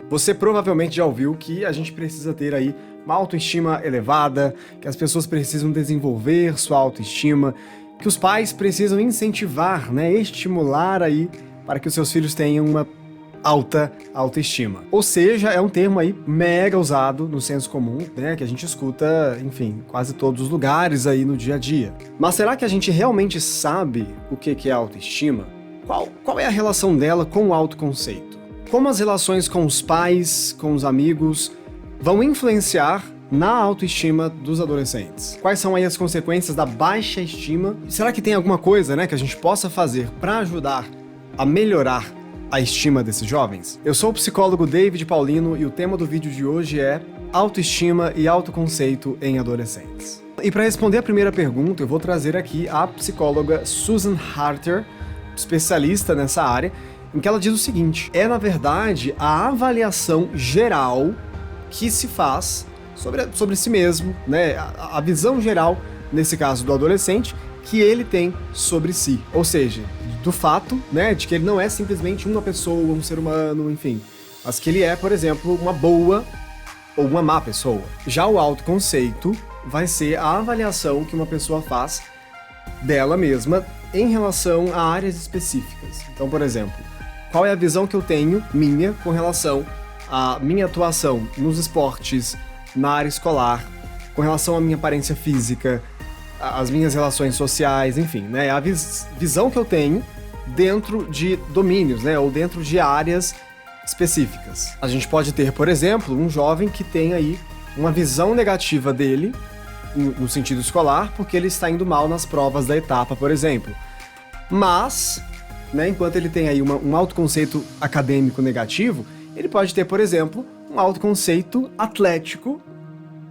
Você provavelmente já ouviu que a gente precisa ter aí uma autoestima elevada, que as pessoas precisam desenvolver sua autoestima, que os pais precisam incentivar, né, estimular aí para que os seus filhos tenham uma alta autoestima. Ou seja, é um termo aí mega usado no senso comum, né, que a gente escuta, enfim, quase todos os lugares aí no dia a dia. Mas será que a gente realmente sabe o que é autoestima? Qual é a relação dela com o autoconceito? Como as relações com os pais, com os amigos, vão influenciar na autoestima dos adolescentes? Quais são aí as consequências da baixa estima? Será que tem alguma coisa, né, que a gente possa fazer para ajudar a melhorar a estima desses jovens? Eu sou o psicólogo David Paulino e o tema do vídeo de hoje é autoestima e autoconceito em adolescentes. E para responder a primeira pergunta, eu vou trazer aqui a psicóloga Susan Harter, especialista nessa área, em que ela diz o seguinte: é na verdade a avaliação geral que se faz sobre si mesmo, né? A visão geral, nesse caso do adolescente, que ele tem sobre si. Ou seja, do fato, né, de que ele não é simplesmente uma pessoa, um ser humano, enfim, mas que ele é, por exemplo, uma boa ou uma má pessoa. Já o autoconceito vai ser a avaliação que uma pessoa faz dela mesma em relação a áreas específicas. Então, por exemplo, qual é a visão que eu tenho, minha, com relação à minha atuação nos esportes, na área escolar, com relação à minha aparência física, as minhas relações sociais, enfim, né? A visão que eu tenho dentro de domínios, né? Ou dentro de áreas específicas. A gente pode ter, por exemplo, um jovem que tem aí uma visão negativa dele no sentido escolar, porque ele está indo mal nas provas da etapa, por exemplo. Mas, né, enquanto ele tem aí um autoconceito acadêmico negativo, ele pode ter, por exemplo, um autoconceito atlético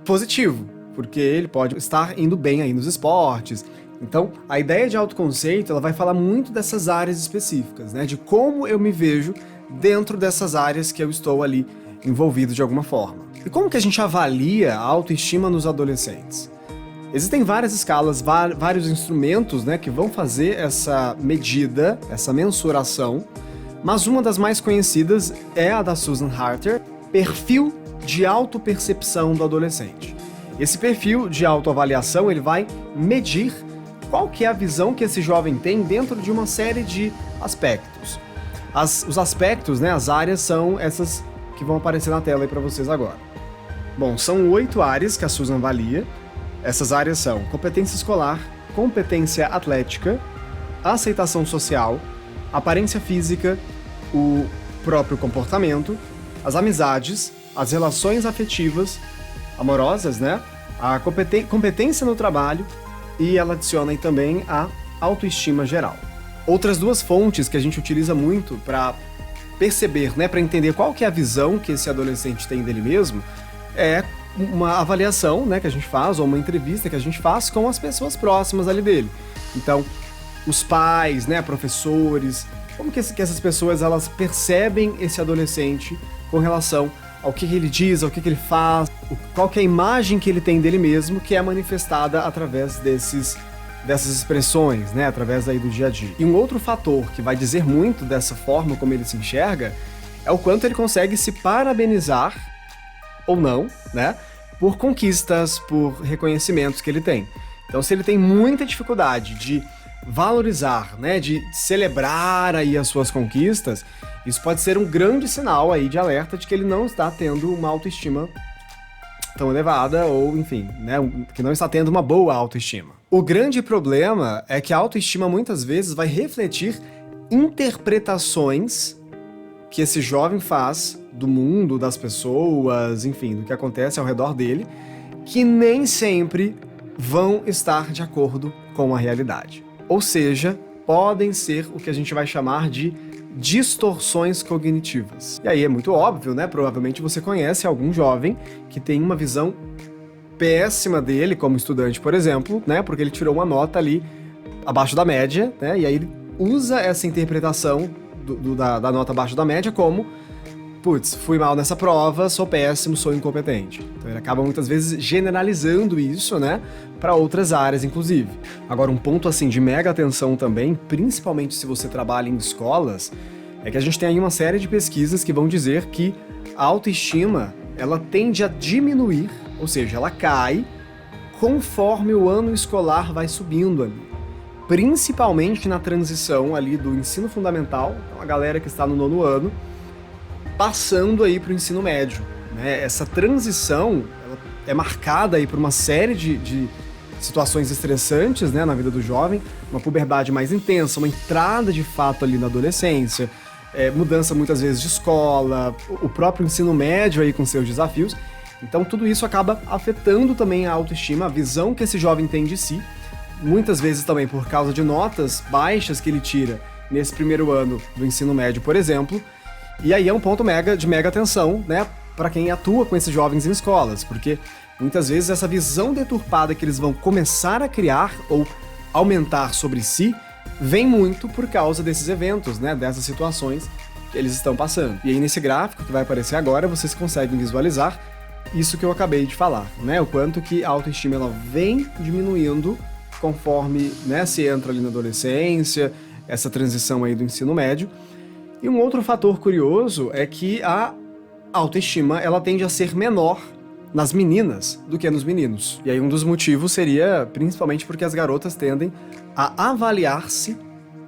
positivo, porque ele pode estar indo bem aí nos esportes. Então, a ideia de autoconceito, ela vai falar muito dessas áreas específicas, né, de como eu me vejo dentro dessas áreas que eu estou ali envolvido de alguma forma. E como que a gente avalia a autoestima nos adolescentes? Existem várias escalas, vários instrumentos, né, que vão fazer essa medida, essa mensuração, mas uma das mais conhecidas é a da Susan Harter, perfil de autopercepção do adolescente. Esse perfil de autoavaliação, ele vai medir qual que é a visão que esse jovem tem dentro de uma série de aspectos. Os aspectos, né, as áreas são essas que vão aparecer na tela aí para vocês agora. Bom, são 8 áreas que a Susan avalia. Essas áreas são competência escolar, competência atlética, aceitação social, aparência física, o próprio comportamento, as amizades, as relações afetivas, amorosas, né? A competência no trabalho, e ela adiciona aí também a autoestima geral. Outras duas fontes que a gente utiliza muito para perceber, né, para entender qual que é a visão que esse adolescente tem dele mesmo, é uma avaliação, né, que a gente faz, ou uma entrevista que a gente faz com as pessoas próximas ali dele. Então, os pais, né, professores, como que essas pessoas, elas percebem esse adolescente com relação ao que ele diz, ao que ele faz, qual que é a imagem que ele tem dele mesmo, que é manifestada através dessas expressões, né, através aí do dia a dia. E um outro fator que vai dizer muito dessa forma como ele se enxerga é o quanto ele consegue se parabenizar ou não, né, por conquistas, por reconhecimentos que ele tem. Então, se ele tem muita dificuldade de valorizar, né, de celebrar aí as suas conquistas, isso pode ser um grande sinal aí de alerta de que ele não está tendo uma autoestima tão elevada, ou enfim, né, que não está tendo uma boa autoestima. O grande problema é que a autoestima muitas vezes vai refletir interpretações que esse jovem faz do mundo, das pessoas, enfim, do que acontece ao redor dele, que nem sempre vão estar de acordo com a realidade. Ou seja, podem ser o que a gente vai chamar de distorções cognitivas. E aí é muito óbvio, né? Provavelmente você conhece algum jovem que tem uma visão péssima dele como estudante, por exemplo, né? Porque ele tirou uma nota ali abaixo da média, né? E aí ele usa essa interpretação da nota abaixo da média como: putz, fui mal nessa prova, sou péssimo, sou incompetente. Então ele acaba muitas vezes generalizando isso, né, para outras áreas, inclusive. Agora, um ponto assim de mega atenção também, principalmente se você trabalha em escolas, é que a gente tem aí uma série de pesquisas que vão dizer que a autoestima, ela tende a diminuir, ou seja, ela cai conforme o ano escolar vai subindo ali. Principalmente na transição ali do ensino fundamental, então a galera que está no 9º ano, passando aí para o ensino médio, né? Essa transição ela é marcada aí por uma série de situações estressantes, né, na vida do jovem, uma puberdade mais intensa, uma entrada de fato ali na adolescência, mudança muitas vezes de escola, o próprio ensino médio aí com seus desafios. Então tudo isso acaba afetando também a autoestima, a visão que esse jovem tem de si, muitas vezes também por causa de notas baixas que ele tira nesse primeiro ano do ensino médio, por exemplo. E aí é um ponto de mega atenção, né, para quem atua com esses jovens em escolas, porque muitas vezes essa visão deturpada que eles vão começar a criar ou aumentar sobre si vem muito por causa desses eventos, né, dessas situações que eles estão passando. E aí nesse gráfico que vai aparecer agora, vocês conseguem visualizar isso que eu acabei de falar, né, o quanto que a autoestima ela vem diminuindo conforme, né, se entra ali na adolescência, essa transição aí do ensino médio. E um outro fator curioso é que a autoestima ela tende a ser menor nas meninas do que nos meninos. E aí um dos motivos seria principalmente porque as garotas tendem a avaliar-se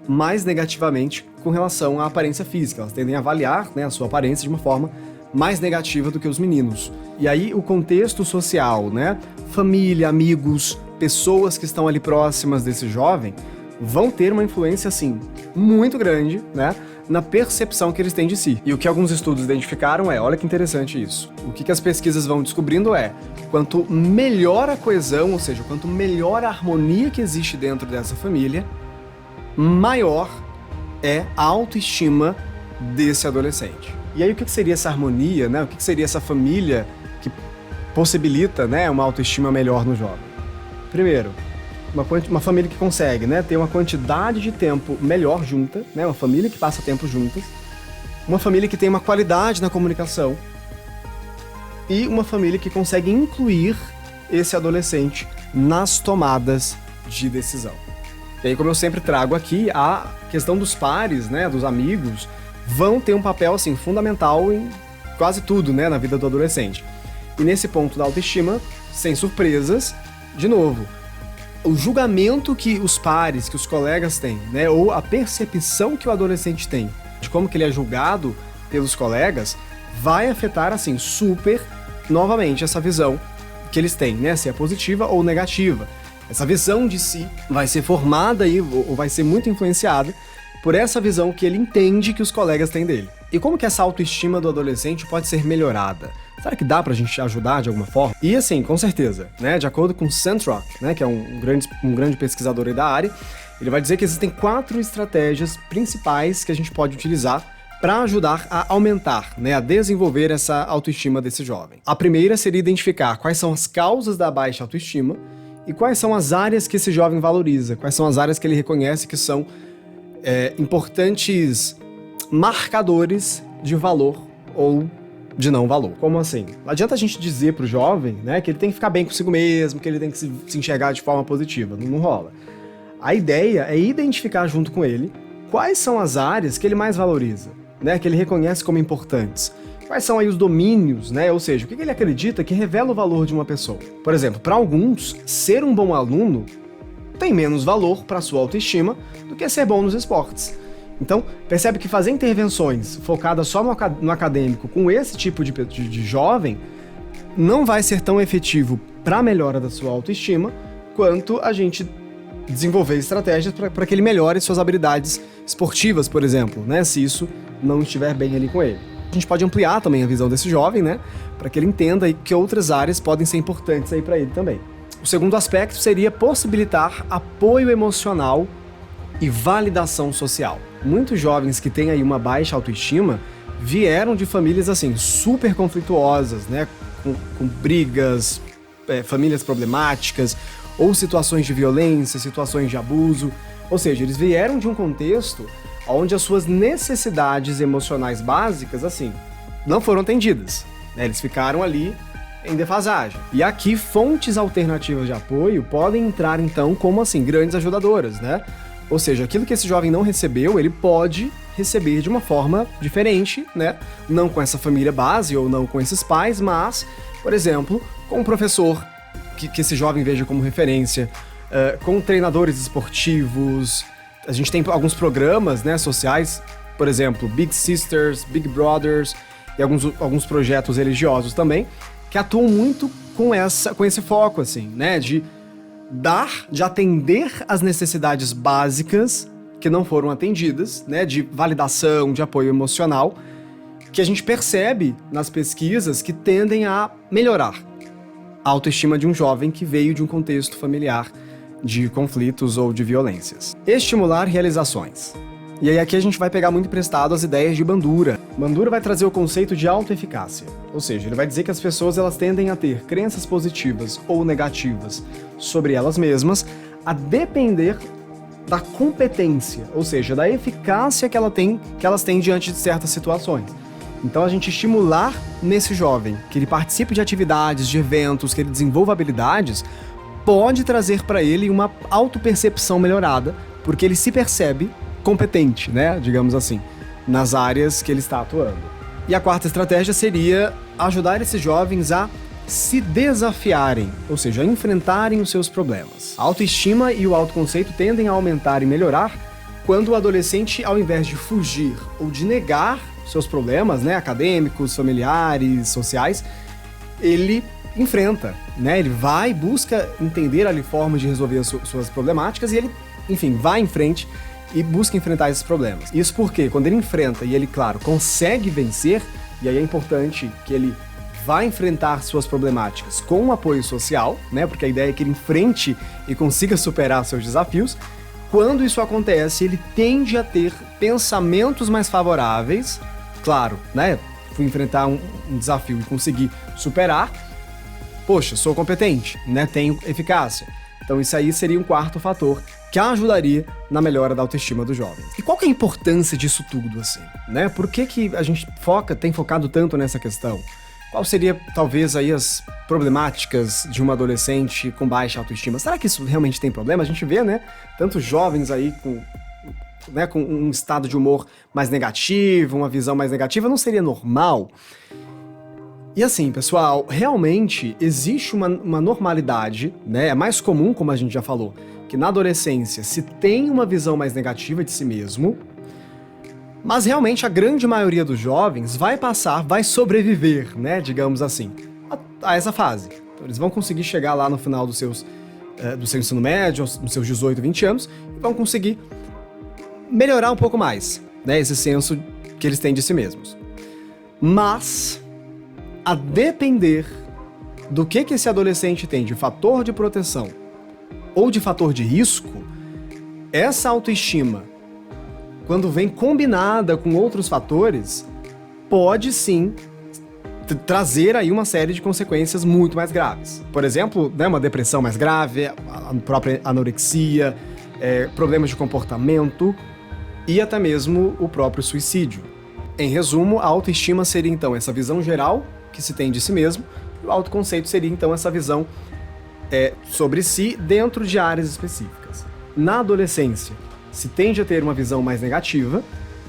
mais negativamente com relação à aparência física. Elas tendem a avaliar, né, a sua aparência de uma forma mais negativa do que os meninos. E aí o contexto social, né, família, amigos, pessoas que estão ali próximas desse jovem vão ter uma influência, assim, muito grande, né, na percepção que eles têm de si. E o que alguns estudos identificaram olha que interessante isso. O que as pesquisas vão descobrindo quanto melhor a coesão, ou seja, quanto melhor a harmonia que existe dentro dessa família, maior é a autoestima desse adolescente. E aí o que seria essa harmonia, né? O que seria essa família que possibilita, né, uma autoestima melhor no jovem? Primeiro, uma família que consegue, né, ter uma quantidade de tempo melhor junta, né, uma família que passa tempo juntas, uma família que tem uma qualidade na comunicação e uma família que consegue incluir esse adolescente nas tomadas de decisão. E aí, como eu sempre trago aqui, a questão dos pares, né, dos amigos, vão ter um papel assim fundamental em quase tudo, né, na vida do adolescente. E nesse ponto da autoestima, sem surpresas, de novo, o julgamento que os pares, que os colegas têm, né, ou a percepção que o adolescente tem de como que ele é julgado pelos colegas, vai afetar, assim, super, novamente, essa visão que eles têm, né, se é positiva ou negativa. Essa visão de si vai ser formada aí, ou vai ser muito influenciada por essa visão que ele entende que os colegas têm dele. E como que essa autoestima do adolescente pode ser melhorada? Será que dá pra gente ajudar de alguma forma? E assim, com certeza, né, de acordo com Centrock, né, que é um grande pesquisador aí da área, ele vai dizer que existem 4 estratégias principais que a gente pode utilizar para ajudar a aumentar, né, a desenvolver essa autoestima desse jovem. A primeira seria identificar quais são as causas da baixa autoestima e quais são as áreas que esse jovem valoriza, quais são as áreas que ele reconhece que são importantes marcadores de valor ou de não valor. Como assim? Não adianta a gente dizer pro jovem, né, que ele tem que ficar bem consigo mesmo, que ele tem que se enxergar de forma positiva. Não rola. A ideia é identificar junto com ele quais são as áreas que ele mais valoriza, né, que ele reconhece como importantes. Quais são aí os domínios, né, ou seja, o que ele acredita que revela o valor de uma pessoa. Por exemplo, para alguns, ser um bom aluno tem menos valor para sua autoestima do que ser bom nos esportes. Então, percebe que fazer intervenções focadas só no acadêmico com esse tipo de jovem não vai ser tão efetivo para a melhora da sua autoestima quanto a gente desenvolver estratégias para que ele melhore suas habilidades esportivas, por exemplo, né, se isso não estiver bem ali com ele. A gente pode ampliar também a visão desse jovem, né, para que ele entenda aí que outras áreas podem ser importantes aí para ele também. O segundo aspecto seria possibilitar apoio emocional e validação social. Muitos jovens que têm aí uma baixa autoestima vieram de famílias assim super conflituosas, né, com brigas, famílias problemáticas ou situações de violência, situações de abuso. Ou seja, eles vieram de um contexto onde as suas necessidades emocionais básicas assim não foram atendidas, né? Eles ficaram ali em defasagem. E aqui fontes alternativas de apoio podem entrar então como assim grandes ajudadoras, né? Ou seja, aquilo que esse jovem não recebeu, ele pode receber de uma forma diferente, né? Não com essa família base ou não com esses pais, mas, por exemplo, com um professor que esse jovem veja como referência, com treinadores esportivos. A gente tem alguns programas, né, sociais, por exemplo, Big Sisters, Big Brothers e alguns projetos religiosos também, que atuam muito com esse foco, assim, né, de atender às necessidades básicas que não foram atendidas, né, de validação, de apoio emocional, que a gente percebe nas pesquisas que tendem a melhorar a autoestima de um jovem que veio de um contexto familiar de conflitos ou de violências. Estimular realizações. E aí aqui a gente vai pegar muito emprestado as ideias de Bandura. Bandura vai trazer o conceito de autoeficácia, ou seja, ele vai dizer que as pessoas elas tendem a ter crenças positivas ou negativas sobre elas mesmas, a depender da competência, ou seja, da eficácia que elas têm diante de certas situações. Então a gente estimular nesse jovem que ele participe de atividades, de eventos, que ele desenvolva habilidades, pode trazer para ele uma autopercepção melhorada, porque ele se percebe competente, né, digamos assim, nas áreas que ele está atuando. E a quarta estratégia seria ajudar esses jovens a se desafiarem, ou seja, a enfrentarem os seus problemas. A autoestima e o autoconceito tendem a aumentar e melhorar quando o adolescente, ao invés de fugir ou de negar seus problemas, né, acadêmicos, familiares, sociais, ele enfrenta, né, ele vai, busca entender ali formas de resolver suas problemáticas e ele, enfim, vai em frente e busca enfrentar esses problemas. Isso porque quando ele enfrenta e ele, claro, consegue vencer, e aí é importante que ele vai enfrentar suas problemáticas com um apoio social, né, porque a ideia é que ele enfrente e consiga superar seus desafios. Quando isso acontece, ele tende a ter pensamentos mais favoráveis, claro, né, fui enfrentar um desafio e conseguir superar, poxa, sou competente, né, tenho eficácia. Então isso aí seria um quarto fator que ajudaria na melhora da autoestima dos jovens. E qual que é a importância disso tudo, assim, né? Por que a gente tem focado tanto nessa questão? Qual seria, talvez, aí as problemáticas de uma adolescente com baixa autoestima? Será que isso realmente tem problema? A gente vê, né, tantos jovens aí com um estado de humor mais negativo, uma visão mais negativa, não seria normal? E assim, pessoal, realmente existe uma normalidade, né? É mais comum, como a gente já falou, que na adolescência se tem uma visão mais negativa de si mesmo, mas realmente a grande maioria dos jovens vai sobreviver, né, digamos assim, a essa fase. Então, eles vão conseguir chegar lá no final do seu ensino médio, nos seus 18, 20 anos, e vão conseguir melhorar um pouco mais, né, esse senso que eles têm de si mesmos. Mas, a depender do que esse adolescente tem de fator de proteção ou de fator de risco, essa autoestima, quando vem combinada com outros fatores, pode sim trazer aí uma série de consequências muito mais graves. Por exemplo, né, uma depressão mais grave, a própria anorexia, problemas de comportamento e até mesmo o próprio suicídio. Em resumo, a autoestima seria então essa visão geral que se tem de si mesmo, e o autoconceito seria então essa visão sobre si dentro de áreas específicas. Na adolescência, se tende a ter uma visão mais negativa,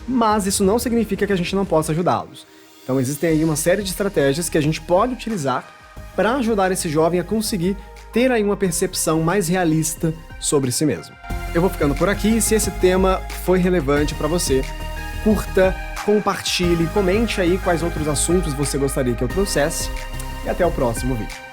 mas isso não significa que a gente não possa ajudá-los. Então existem aí uma série de estratégias que a gente pode utilizar para ajudar esse jovem a conseguir ter aí uma percepção mais realista sobre si mesmo. Eu vou ficando por aqui, e se esse tema foi relevante para você, curta, compartilhe, comente aí quais outros assuntos você gostaria que eu trouxesse, e até o próximo vídeo.